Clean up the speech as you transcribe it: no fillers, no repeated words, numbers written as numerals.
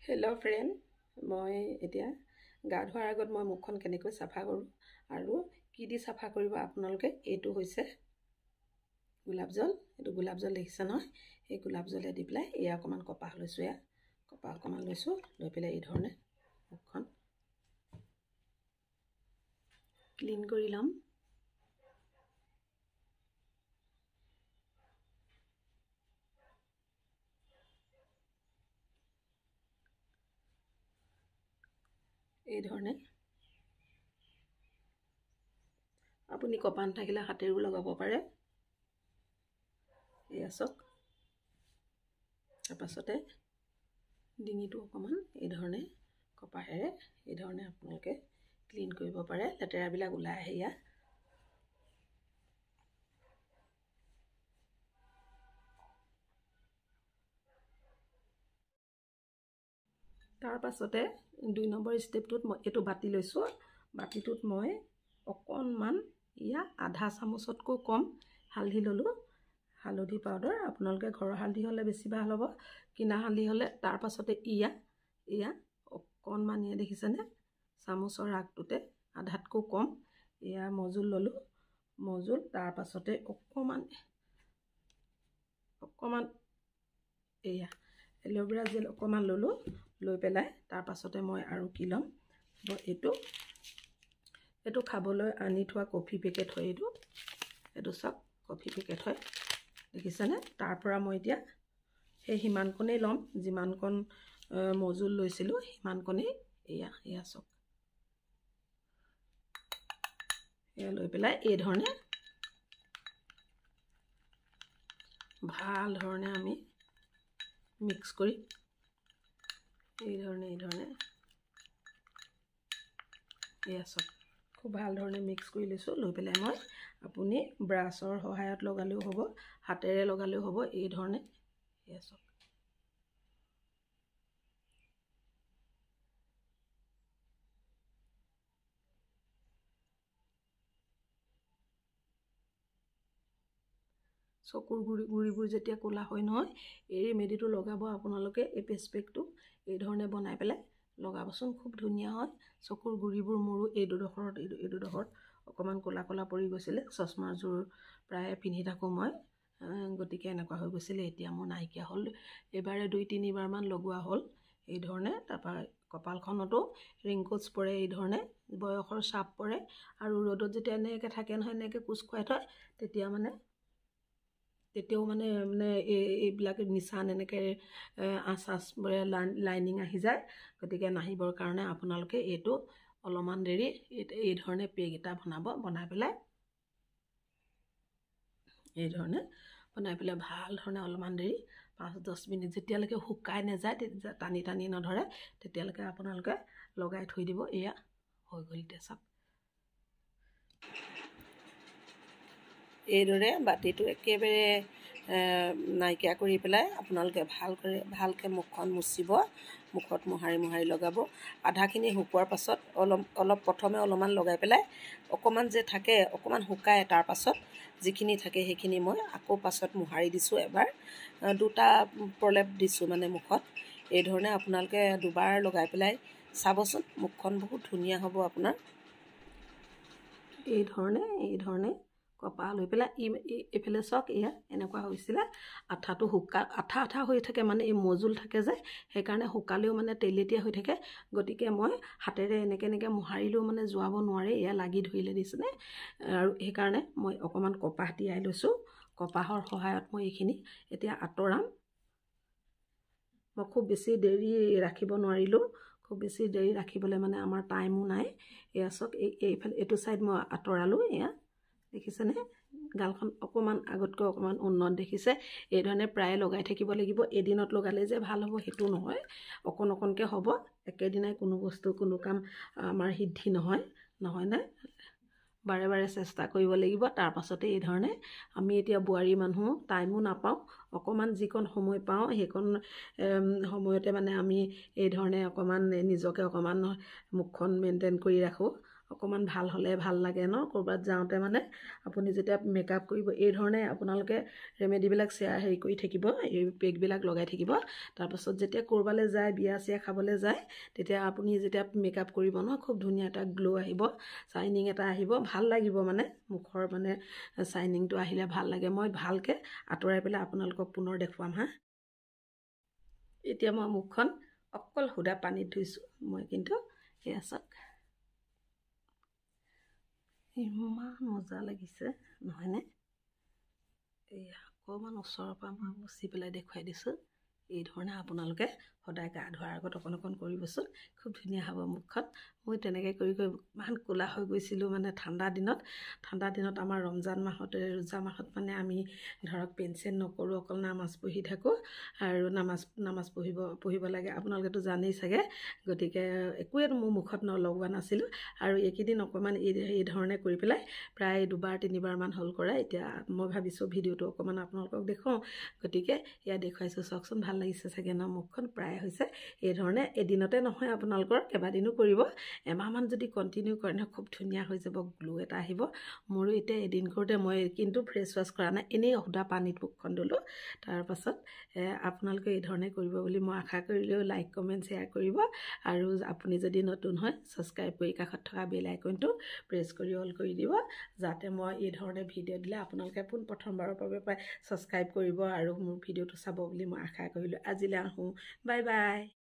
Hello' friend, মই এতিয়া গা ধোৱাৰ আগত মই মুখখন কেনেকৈ চাফা কৰোঁ আৰু কি দি চাফা কৰিব আপোনালোকে। এইটো হৈছে গোলাপ জল। এইটো গোলাপ জল দেখিছে নহয়, এই গোলাপ জলে দি পেলাই এয়া অকণমান কপাহ লৈছোঁ। এয়া কপাহ অকণমান লৈছোঁ, লৈ পেলাই এই ধৰণে মুখখন ক্লিন কৰি ল'ম। এই ধৰণে আপুনি কপাহ নাথাকিলে হাতেৰেও লগাব পাৰে। এয়া চাওক। তাৰপাছতে ডিঙিটো অকণমান এই ধৰণে কপাহেৰে এই ধৰণে আপোনালোকে ক্লিন কৰিব পাৰে, লেতেৰাবিলাক ওলাই আহে। ইয়াত তাৰ পাছতে 2 নম্বৰ ষ্টেপটোত মই এইটো বাতি লৈছোঁ। বাতিটোত মই অকণমান আধা চামুচতকৈ কম হালধি ল'লোঁ। হালধি পাউডাৰ আপোনালোকে ঘৰৰ হালধি হ'লে বেছি ভাল হ'ব, কিনা হালধি হ'লে। তাৰ পাছতে এয়া অকণমান দেখিছেনে, চামুচৰ আগটোতে আধাতকৈ কম এয়া মজুল ল'লোঁ। মজুল তাৰ পাছতে অকণমান এয়া এল'ভেৰা জেল অকণমান ল'লোঁ। লৈ পেলাই তাৰ পাছতে মই আৰু কি ল'ম, এইটো খাবলৈ আনি থোৱা কফি পেকেট হয়। এইটো চব কফি পেকেট হয়, দেখিছেনে। তাৰ পৰা মই এতিয়া সেই সিমানকণেই ল'ম, যিমানকণ মজুল লৈছিলোঁ সিমানকণেই। এয়া চব এয়া লৈ পেলাই এই ধৰণে ভাল ধৰণে আমি মিক্স কৰি এই ধৰণে এয়া চব খুব ভাল ধৰণে মিক্স কৰি লৈছোঁ। লৈ পেলাই মই আপুনি ব্ৰাছৰ সহায়ত লগালেও হ'ব, হাতেৰে লগালেও হ'ব। এই ধৰণে এয়া চব চকুৰ গুৰিবোৰ যেতিয়া ক'লা হয় নহয়, এই ৰেমেডিটো লগাব আপোনালোকে। এই ফেচ পেকটো এই ধৰণে বনাই পেলাই লগাবচোন, খুব ধুনীয়া হয়। চকুৰ গুৰিবোৰ মোৰো এইডোখৰত অকণমান ক'লা ক'লা পৰি গৈছিলে। চশমাযোৰ প্ৰায় পিন্ধি থাকোঁ মই, গতিকে এনেকুৱা হৈ গৈছিলে। এতিয়া মোৰ নাইকিয়া হ'ল। এইবাৰে 2-3 বাৰমান লগোৱা হ'ল এই ধৰণে। তাৰপৰা কপালখনতো ৰিংকলছ পৰে, এই ধৰণে বয়সৰ চাপ পৰে। আৰু ৰ'দত যেতিয়া এনেকৈ থাকে নহয়, এনেকৈ কোচ খুৱাই থয়, তেতিয়াও এইবিলাক নিচান এনেকৈ আঁচবোৰে লাইনিং আহি যায়। গতিকে নাহিবৰ কাৰণে আপোনালোকে এইটো অলপমান দেৰি এই ধৰণে পেক এটা বনাই পেলাই এই ধৰণে ভাল ধৰণে অলপমান দেৰি 5-10 মিনিট যেতিয়ালৈকে শুকাই নাযায়, টানি নধৰে, তেতিয়ালৈকে আপোনালোকে লগাই থৈ দিব। এয়া হৈ গ'ল। এতিয়া চাওক, এইদৰে বাতিটো একেবাৰে নাইকিয়া কৰি পেলাই আপোনালোকে ভালকৈ মুখখন মুচিব। মুখত মোহাৰি লগাব। আধাখিনি শুকোৱাৰ পাছত অলপ প্ৰথমে অলপমান লগাই পেলাই অকণমান যে থাকে, অকণমান শুকাই তাৰ পাছত যিখিনি থাকে সেইখিনি মই আকৌ পাছত মোহাৰি দিছোঁ। এবাৰ 2টা প্ৰলেপ দিছোঁ মুখত। এই ধৰণে আপোনালোকে 2বাৰ লগাই পেলাই চাবচোন, মুখখন বহুত ধুনীয়া হ'ব আপোনাৰ। এই ধৰণে কপাহ লৈ পেলাই এইফালে চাওক। এয়া এনেকুৱা হৈছিলে, আঠাটো আঠা হৈ থাকে, এই মজুল থাকে যে, সেইকাৰণে শুকালেও তেলেতীয়া হৈ থাকে। গতিকে মই হাতেৰে এনেকৈ মোহাৰিলেও যোৱাব নোৱাৰে, এয়া লাগি ধৰিলে দিছেনে। আৰু সেইকাৰণে মই অকণমান কপাহ তিয়াই লৈছোঁ। কপাহৰ সহায়ত মই এইখিনি এতিয়া আঁতৰাম। মই খুব বেছি দেৰি ৰাখিব নোৱাৰিলোঁ। খুব বেছি দেৰি ৰাখিবলৈ আমাৰ টাইমো নাই। এয়া চাওক, এইটো ছাইড মই আঁতৰালোঁ। এয়া দেখিছেনে, গালখন অকণমান আগতকৈ অকণমান উন্নত দেখিছে। এই ধৰণে প্ৰায় লগাই থাকিব লাগিব। এদিনত লগালে যে ভাল হ'ব সেইটো নহয়, অকণকৈ হ'ব। একেদিনাই কোনো কাম আমাৰ সিদ্ধি নহয়নে। বাৰে বাৰে চেষ্টা কৰিব লাগিব। তাৰ পাছতে এই ধৰণে আমি এতিয়া বোৱাৰী মানুহ, টাইমো নাপাওঁ। অকণমান যিকণ সময় পাওঁ সেইকণ সময়তে আমি এই ধৰণে অকণমান নিজকে অকণমান মুখখন মেইনটেইন কৰি ৰাখোঁ। অকণমান ভাল হ'লে ভাল লাগে ন ক'ৰবাত যাওঁতে মানে আপুনি যেতিয়া মেকআপ কৰিব এই ধৰণে আপোনালোকে ৰেমেডিবিলাক হেৰি কৰি থাকিব এই পেকবিলাক লগাই থাকিব তাৰপাছত যেতিয়া ক'ৰবালৈ যায় বিয়া চিয়া খাবলৈ যায় তেতিয়া আপুনি যেতিয়া মেকআপ কৰিব ন খুব ধুনীয়া এটা গ্ল' আহিব শ্বাইনিং এটা আহিব ভাল লাগিব মানে মুখৰ মানে শ্বাইনিংটো আহিলে ভাল লাগে মই ভালকৈ আঁতৰাই পেলাই আপোনালোকক পুনৰ দেখুৱাম হা এতিয়া মই মুখখন অকল সুদা পানীত ধুইছোঁ মই কিন্তু এয়া চাওক ইমান মজা লাগিছে নহয়নে এয়া অকণমান ওচৰৰ পৰা মই মুচি পেলাই দেখুৱাই দিছোঁ এই ধৰণে আপোনালোকে সদায় গা ধোৱাৰ আগত অকণ অকণ কৰিবচোন খুব ধুনীয়া হ'ব মুখখন মই তেনেকৈ কৰি কৰি ইমান ক'লা হৈ গৈছিলোঁ মানে ঠাণ্ডা দিনত আমাৰ ৰমজান মাহতে ৰোজা মাহত মানে আমি ধৰক পেঞ্চিল নকৰোঁ অকল নামাজ পঢ়ি থাকোঁ আৰু নামাজ পঢ়িব লাগে আপোনালোকেতো জানেই চাগে গতিকে একোৱে মোৰ মুখত নলগোৱা নাছিলোঁ আৰু এইকেইদিন অকণমান এই ধৰণে কৰি পেলাই প্ৰায় 2বাৰ 3বাৰমান হ'ল কৰা এতিয়া মই ভাবিছোঁ ভিডিঅ'টো অকণমান আপোনালোকক দেখুৱাওঁ গতিকে ইয়াত দেখুৱাইছোঁ চাওকচোন ভাল লাগিছে চাগে ন মুখখন প্ৰায় হৈছে এই ধৰণে এদিনতে নহয় আপোনালোকৰ কেইবাদিনো কৰিব এমাহমান যদি কণ্টিনিউ কৰে নহয় খুব ধুনীয়া হৈ যাব গ্লো এটা আহিব মোৰো এতিয়া এদিন কৰোঁতে মই কিন্তু ফেচ ৱাছ কৰা নাই এনেই সুদা পানীত মুখখন ধুলোঁ তাৰপাছত আপোনালোকে এই ধৰণে কৰিব বুলি মই আশা কৰিলেও লাইক কমেণ্ট শ্বেয়াৰ কৰিব আৰু আপুনি যদি নতুন হয় ছাবস্ক্ৰাইব কৰি কাষত থকা বেল আইকনটো প্ৰেছ কৰি অল কৰি দিব যাতে মই এই ধৰণে ভিডিঅ' দিলে আপোনালোকে প্ৰথমবাৰৰ বাবে ছাবস্ক্ৰাইব কৰিব আৰু মোৰ ভিডিঅ'টো চাব বুলি মই আশা কৰিলোঁ আজিলৈ আহোঁ বাই বাই